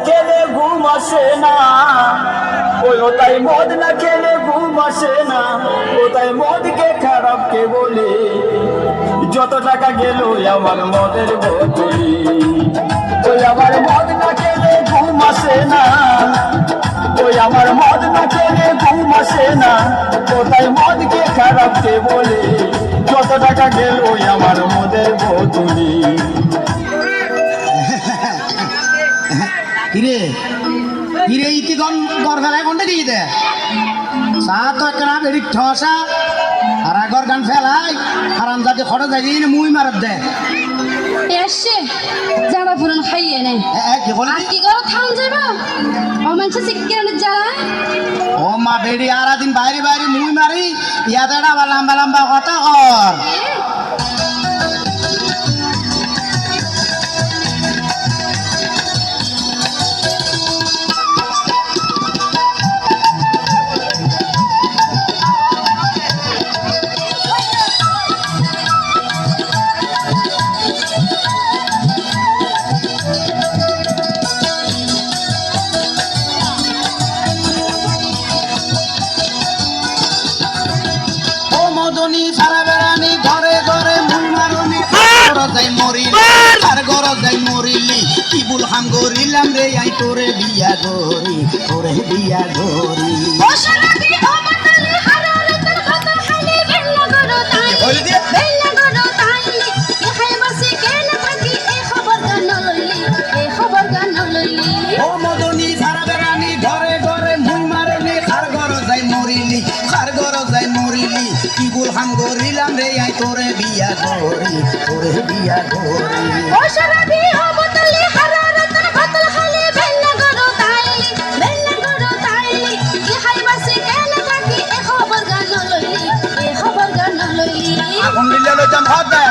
খেলে ঘুম আসে না, ওই তাই মদ না খেলে ঘুম আসে না, ও তাই মদকে খারাপ কে বলে, যত টাকা গেল আমার মদের বোতলি। ওই আমার মদ না খেলে ঘুম আসে না, ওই আমার মদ না খেলে ঘুম আসে না, ও তাই মদকে খারাপ কে বলে, যত টাকা গেল আমার মদের বোতলি। কিরে কিরে ইতি গন গরগালে কোনটা দিয়ে দে সা তো একনা বেরি ঠসা আর আগর গান ফেলাই হারাম জাতি খড় যাই দিন মুই মারত দে এসে যারা পুরন খাইয়ে নেই কি বলি আর কি করো থাম যাবা ও মানুষ শিক্ষিত যারা ও মা বেড়ি আরা দিন বাইরে বাইরে মুই মারি ইয়াতে একটা লম্বা লম্বা কথা কর সারা বেড়ানি ঘরে ঘরে মুই মারনি যাই মরিলি আর ঘর যাই মরিলি কি বুল হাম গরিলাম রে আই তোরে বিয়া গরি তোরে বিয়া গরি ও মদনী সারা বেড়ানি ঘরে ঘরে মুই মারনি আর ঘর যাই মরিলি আর ঘর যাই মরিলি কি বুল হাম গরিলাম রে আই তোরে বিয়া গরি তোরে বিয়া গরি ও শরাবি ও বোতলে হারারতন বোতল খালি বেল্লা গরো তাইলি কি হাইবাসি কেলে থাকি এ খবর গান লইলি আগুন দিলে লইতাম ভাত দে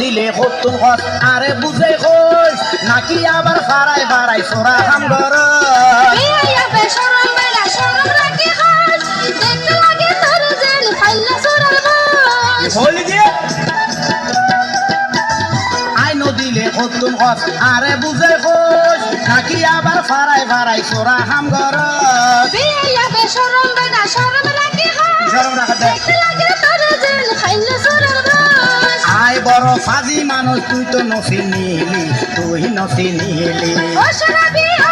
দিলে হতুন হত আরে বুঝে কইস নাকি আবার ফারাই ফারাই সোরা হাম গর বিয়া বেশরম বেলা শরম রাখি হাস দেখতে লাগে তোর যেন ফাইলা সুরার বাস হই দিয়ে আই নদিলে হতুন হত আরে বুঝে কইস নাকি আবার ফারাই ফারাই সোরা হাম গর বিয়া বেশরম বেলা শরম রাখি হাস শরম রাখা দে দেখতে লাগে তোর যেন ফাইলা সুরার বাস আই বড় ফাজি মানুষ তুই তো নসি নিলি তুই নসি নিলি ও শরাবি ও